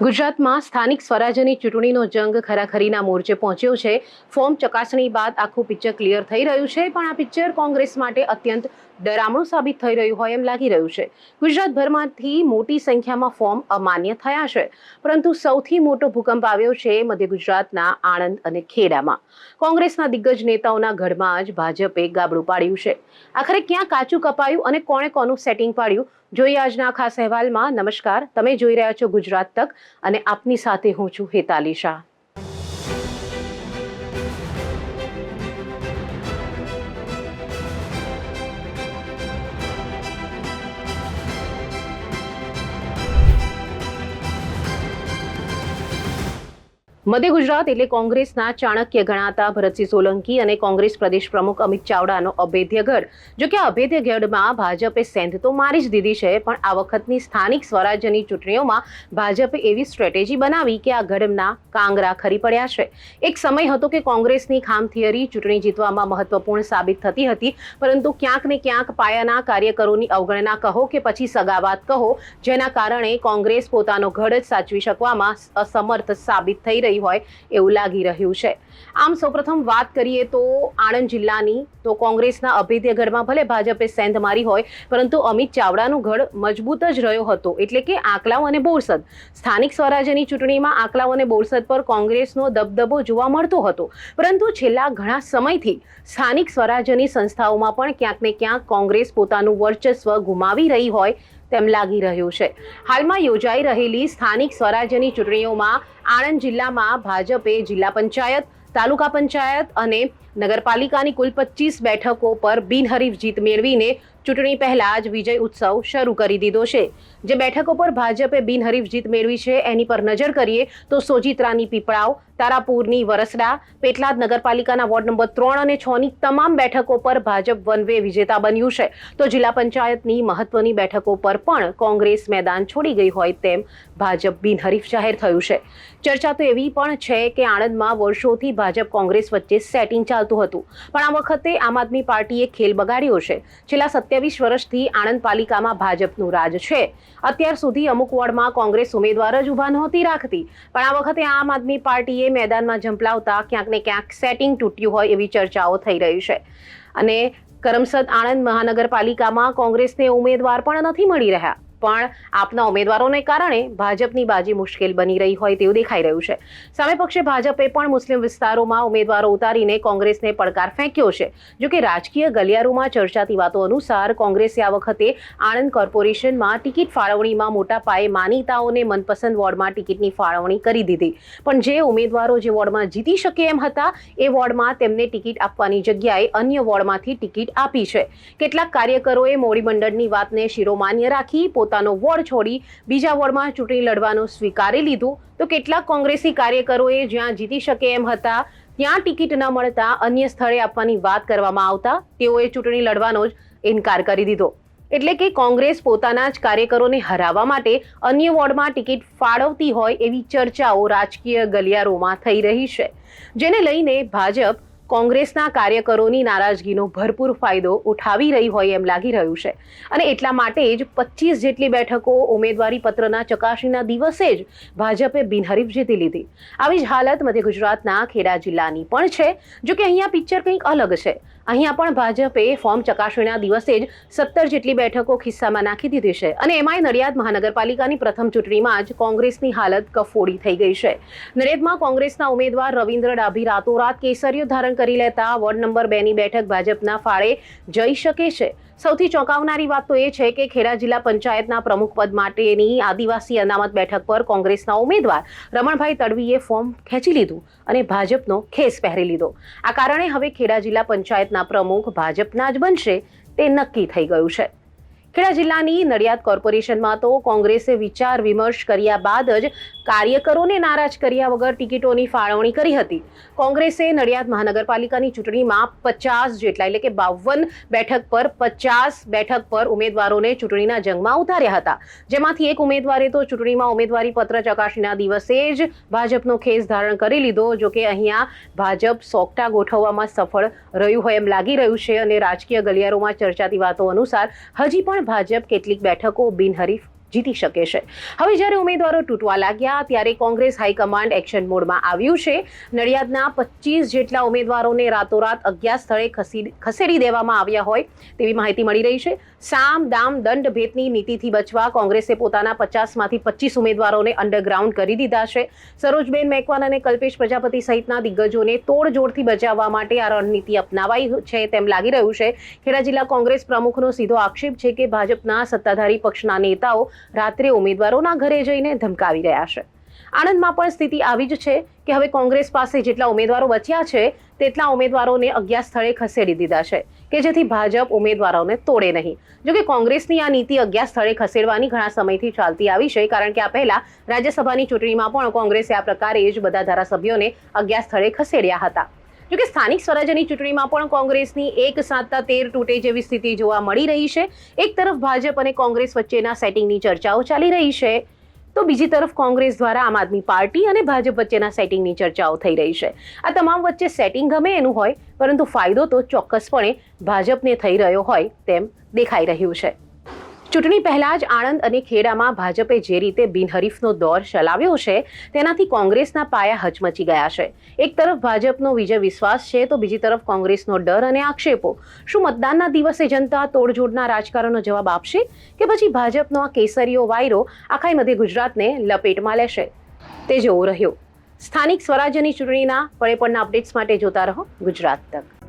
ગુજરાતમાં સ્થાનિક સ્વરાજ્યની ચૂંટણીનો જંગ ખરાખરીના મોરચે પહોંચ્યો છે। ફોર્મ ચકાસણી બાદ આખું પિક્ચર ક્લિયર થઈ રહ્યું છે, પણ આ પિક્ચર કોંગ્રેસ માટે અત્યંત ડરામણું સાબિત થઈ રહ્યું હોય એમ લાગી રહ્યું છે। ગુજરાતભરમાંથી મોટી સંખ્યામાં ફોર્મ અમાન્ય થયા છે, પરંતુ સૌથી મોટો ભૂકંપ આવ્યો છે મધ્ય ગુજરાતના આણંદ અને ખેડામાં। કોંગ્રેસના દિગ્ગજ નેતાઓના ગઢમાં જ ભાજપે ગાબડું પાડ્યું છે। આખરે ક્યાં કાચું કપાયું અને કોણે કોનું સેટિંગ પાડ્યું, જોઈએ આજના ખાસ અહેવાલમાં। નમસ્કાર, તમે જોઈ રહ્યા છો ગુજરાત તક અને આપની સાથે હું છું હેતાલી શાહ। મધ્ય ગુજરાત એટલે કોંગ્રેસના ચાણક્ય ગણાતા ભરતસિંહ સોલંકી અને કોંગ્રેસ પ્રદેશ પ્રમુખ અમિત ચાવડાનો અભેદ્ય ગઢ। જો કે અભેદ્ય ગઢમાં ભાજપે સેંધ તો મારી જ દીધી છે, પણ આ વખતની સ્થાનિક સ્વરાજ્યની ચૂંટણીઓમાં ભાજપે એવી સ્ટ્રેટેજી બનાવી કે આ ગઢના કાંગરા ખરી પડ્યા છે। એક સમય હતો કે કોંગ્રેસની ખામ થિયરી ચૂંટણી જીતવામાં મહત્વપૂર્ણ સાબિત થતી હતી, પરંતુ ક્યાંક ને ક્યાંક પાયાના કાર્યકરોની અવગણના કહો કે પછી સગાવાત કહો, જેના કારણે કોંગ્રેસ પોતાનો ગઢ જ સાચવી શકવામાં અસમર્થ સાબિત થઈ રહી હોય એવું લાગી રહ્યું છે। આમ સૌપ્રથમ વાત કરીએ તો આણંદ જિલ્લાની, તો કોંગ્રેસના અભેદ્ય ગઢમાં ભલે ભાજપે સેંધ મારી હોય, પરંતુ અમિત ચાવડાનું ગઢ મજબૂત જ રહ્યો હતો, એટલે કે આંકલાવ અને બોરસદ। સ્થાનિક સ્વરાજ્યની ચૂંટણીમાં આંકલાવ અને બોરસદ પર કોંગ્રેસનો દબદબો જોવા મળતો હતો, પરંતુ છેલ્લા ઘણા સમયથી સ્થાનિક સ્વરાજ્યની સંસ્થાઓમાં પણ ક્યાંક ને ક્યાંક કોંગ્રેસ પોતાનું વર્ચસ્વ ગુમાવી રહી હોય તેમ લાગી રહ્યું છે। હાલમાં યોજાઈ રહેલી સ્થાનિક સ્વરાજ્યની ચૂંટણીઓમાં આણંદ જિલ્લામાં ભાજપે જિલ્લા પંચાયત, તાલુકા પંચાયત અને નગરપાલિકાની કુલ 25 બેઠકો પર બિનહરીફ જીત મેળવીને ચૂંટણી પહેલા જ વિજય ઉત્સવ શરૂ કરી દીધો છે। જે બેઠકો પર ભાજપે બિનહરીફ જીત મેળવી છે એની પર નજર કરીએ તો સોજિત્રાની પીપળાવ, તારાપુરની વરસડા, પેટલાદ નગરપાલિકાના વોર્ડ નંબર 3 અને 6 ની તમામ બેઠકો પર ભાજપ વન વે વિજેતા બન્યું છે, તો જિલ્લા પંચાયતની મહત્વની બેઠકો પર પણ કોંગ્રેસ મેદાન છોડી ગઈ હોય તેમ ભાજપ બિનહરીફ જાહેર થયું છે। ચર્ચા તો એવી પણ છે કે આણંદમાં વર્ષોથી ભાજપ કોંગ્રેસ વચ્ચે સેટિંગ ચાલતું હતું, પણ આ વખતે આમ આદમી પાર્ટીએ ખેલ બગાડ્યો છે। છેલ્લા 27 વર્ષથી આણંદ પાલિકામાં ભાજપનું રાજ છે। અત્યાર સુધી અમુક વોર્ડમાં કોંગ્રેસ ઉમેદવાર જ ઊભા નહોતી રાખતી, પણ આ વખતે આમ આદમી પાર્ટીએ મેદાનમાં ઝંપલાવતા ક્યાંક ને ક્યાંક સેટિંગ તૂટ્યું હોય એવી ચર્ચાઓ થઈ રહી છે। અને કરમસદ આણંદ મહાનગરપાલિકામાં કોંગ્રેસને ઉમેદવાર પણ નથી મળી રહ્યા, પણ આપના ઉમેદવારોને કારણે ભાજપની બાજી મુશ્કેલ બની રહી હોય તેવું દેખાઈ રહ્યું છે। સામે પક્ષે ભાજપે પણ મુસ્લિમ વિસ્તારોમાં ઉમેદવારો ઉતારીને કોંગ્રેસને પડકાર ફેંક્યો છે। જો કે રાજકીય ગલિયારોમાં ચર્ચાતી વાતો અનુસાર કોંગ્રેસે આ વખતે આણંદ કોર્પોરેશનમાં ટિકિટ ફાળવણીમાં મોટા પાયે માનીતાઓને મનપસંદ વોર્ડમાં ટિકિટની ફાળવણી કરી દીધી, પણ જે ઉમેદવારો જે વોર્ડમાં જીતી શકે એમ હતા એ વોર્ડમાં તેમને ટિકિટ આપવાની જગ્યાએ અન્ય વોર્ડમાંથી ટિકિટ આપી છે। કેટલાક કાર્યકરોએ મોડી મંડળની વાતને શિરોમાન્ય રાખી પોતાનો વોર્ડ છોડી બીજા વોર્ડમાં ચૂંટણી લડવાનું સ્વીકારી લીધું, તો કેટલાક કોંગ્રેસી કાર્યકરોએ જ્યાં જીતી શકે એમ હતા ત્યાં ટિકિટ ન મળતા અન્ય સ્થળે આપવાની વાત કરવામાં આવતા તેઓએ ચૂંટણી લડવાનો જ ઇનકાર કરી દીધો। એટલે કે કોંગ્રેસ પોતાના જ કાર્યકરોને હરાવવા માટે અન્ય વોર્ડમાં ટિકિટ ફાળવતી હોય એવી ચર્ચાઓ રાજકીય ગલિયારોમાં થઈ રહી છે, જેને લઈને ભાજપ કોંગ્રેસના કાર્યકરોની નારાજગીનો ભરપૂર ફાયદો ઉઠાવી રહી હોય એમ લાગી રહ્યું છે, અને એટલા માટે જ 25 જેટલી બેઠકો ઉમેદવારી પત્રના ચકાસણીના દિવસે જ ભાજપે બિનહરીફ જીતી લીધી। આવી જ હાલત મધ્ય ગુજરાતના ખેડા જિલ્લાની પણ છે। જો કે અહીંયા પિક્ચર કંઈક અલગ છે। અહીંયા પણ ભાજપે ફોર્મ ચકાસણીના દિવસે જ 17 જેટલી બેઠકો ખિસ્સામાં નાખી દીધી છે, અને એમાંય નડિયાદ મહાનગરપાલિકાની પ્રથમ ચૂંટણીમાં જ કોંગ્રેસની હાલત કફોડી થઈ ગઈ છે। નડિયાદમાં કોંગ્રેસના ઉમેદવાર રવિન્દ્ર ડાભી રાતોરાત કેસરીઓ ધારણ કરી લેતા વોર્ડ નંબર 2 ની બેઠક ભાજપના ફાળે જઈ શકે છે। સૌથી ચોંકાવનારી વાત તો એ છે કે ખેડા જિલ્લા પંચાયતના પ્રમુખ પદ માટેની આદિવાસી અનામત બેઠક પર કોંગ્રેસના ઉમેદવાર રમણભાઈ તડવીએ ફોર્મ ખેંચી લીધું અને ભાજપનો ખેસ પહેરી લીધો। આ કારણે હવે ખેડા જિલ્લા પંચાયતના પ્રમુખ ભાજપના જ બનશે તે નક્કી થઈ ગયું છે। ખેડા જિલ્લાની નડિયાદ કોર્પોરેશનમાં તો કોંગ્રેસે વિચાર વિમર્શ કર્યા બાદ જ કાર્યકરોને નારાજ કર્યા વગર ટિકિટોની ફાળવણી કરી હતી। કોંગ્રેસે નડિયાદ મહાનગરપાલિકાની ચૂંટણીમાં 50 જેટલા એટલે કે 52 બેઠક પર 50 બેઠક પર ઉમેદવારોને ચૂંટણીના જંગમાં ઉતાર્યા હતા, જેમાંથી એક ઉમેદવારે તો ચૂંટણીમાં ઉમેદવારી પત્ર ચકાસણીના દિવસે જ ભાજપનો ખેસ ધારણ કરી લીધો। જો કે અહીંયા ભાજપ સોગટા ગોઠવવામાં સફળ રહ્યું હોય એમ લાગી રહ્યું છે, અને રાજકીય ગલિયારોમાં ચર્ચાતી વાતો અનુસાર હજી પણ ભાજપ કેટલીક બેઠકો બિનહરીફ જીતી શકે છે. હવે જ્યારે ઉમેદવારો તૂટવા લાગ્યા ત્યારે કોંગ્રેસ હાઈકમાન્ડ એક્શન મોડમાં આવ્યું છે. નડિયાદના 25 જેટલા ઉમેદવારોને રાતોરાત અજ્ઞાત સ્થળે ખસેડી દેવામાં આવ્યા હોય તેવી માહિતી મળી રહી છે. સામ દામ દંડ ભેદની નીતિથી બચવા કોંગ્રેસે પોતાના 50માંથી 25 ઉમેદવારોને અંડરગ્રાઉન્ડ કરી દીધા છે. સરોજબેન મેકવાન અને કલ્પેશ પ્રજાપતિ સહિતના દિગ્ગજોને તોડજોડથી બચાવવા માટે આ રણનીતિ અપનાવાઈ છે તેમ લાગી રહ્યું છે. ખેડા જિલ્લા કોંગ્રેસ પ્રમુખનો સીધો આક્ષેપ છે કે ભાજપના સત્તાધારી પક્ષના નેતાઓ રાત્રે ઉમેદવારોના ઘરે જઈને ધમકાવી રહ્યા છે. આણંદમાં પણ સ્થિતિ આવી જ છે કે હવે કોંગ્રેસ પાસે જેટલા ઉમેદવારો બચ્યા છે તેટલા ઉમેદવારોને અજ્ઞાત સ્થળે ખસેડી દીધા છે કે જેથી ભાજપ ઉમેદવારોને તોડે નહીં. જોકે કોંગ્રેસની આ નીતિ અજ્ઞાત સ્થળે ખસેડવાની ઘણા સમયથી ચાલતી આવી છે, કારણ કે આ પહેલા રાજ્યસભાની ચૂંટણીમાં પણ કોંગ્રેસે આ પ્રકારે જ બધા ધારાસભ્યોને અજ્ઞાત સ્થળે ખસેડ્યા હતા. જોકે સ્થાનિક સ્વરાજ્યની ચૂંટણીમાં પણ કોંગ્રેસની એક સાંધતા તેર તૂટે જેવી સ્થિતિ જોવા મળી રહી છે. એક તરફ ભાજપ અને કોંગ્રેસ વચ્ચેના સેટિંગની ચર્ચાઓ ચાલી રહી છે તો બીજી તરફ કોંગ્રેસ દ્વારા આમ આદમી પાર્ટી અને ભાજપ વચ્ચેના સેટિંગની ચર્ચાઓ થઈ રહી છે. આ તમામ વચ્ચે સેટિંગ ગમે એનું હોય, પરંતુ ફાયદો તો ચોક્કસપણે ભાજપને થઈ રહ્યો હોય તેમ દેખાઈ રહ્યું છે. ચૂંટણી પહેલા જ આણંદ અને ખેડામાં ભાજપે જે રીતે બિનહરીફનો દોર ચલાવ્યો છે તેનાથી કોંગ્રેસના પાયા હચમચી ગયા છે. એક તરફ ભાજપનો વિજય વિશ્વાસ છે તો બીજી તરફ કોંગ્રેસનો ડર અને આક્ષેપો. શું મતદાનના દિવસે જનતા તોડજોડના રાજકારણનો જવાબ આપશે કે પછી ભાજપનો આ કેસરીયો વાયરો આખા મધ્ય ગુજરાતને લપેટમાં લેશે? તે જોવું રહ્યું. સ્થાનિક સ્વરાજ્યની ચૂંટણીના પળે પળના અપડેટ્સ માટે જોતા રહો ગુજરાત તક.